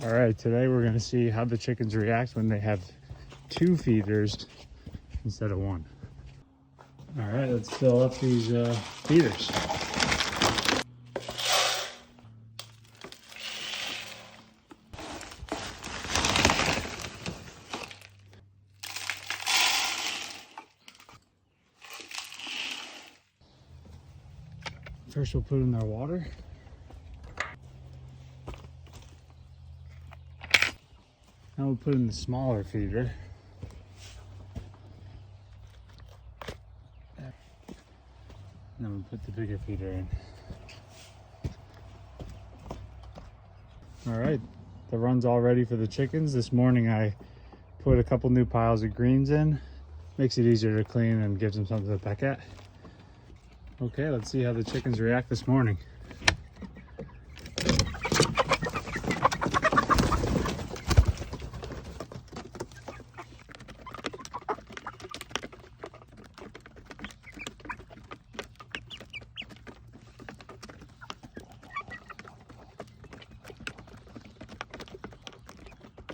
All right, today we're gonna see how the chickens react when they have 2 feeders instead of 1. All right, let's fill up these feeders. First we'll put in their water. Now we'll put in the smaller feeder. And then we'll put the bigger feeder in. All right, the run's all ready for the chickens. This morning I put a couple new piles of greens in. Makes it easier to clean and gives them something to peck at. Okay, let's see how the chickens react this morning.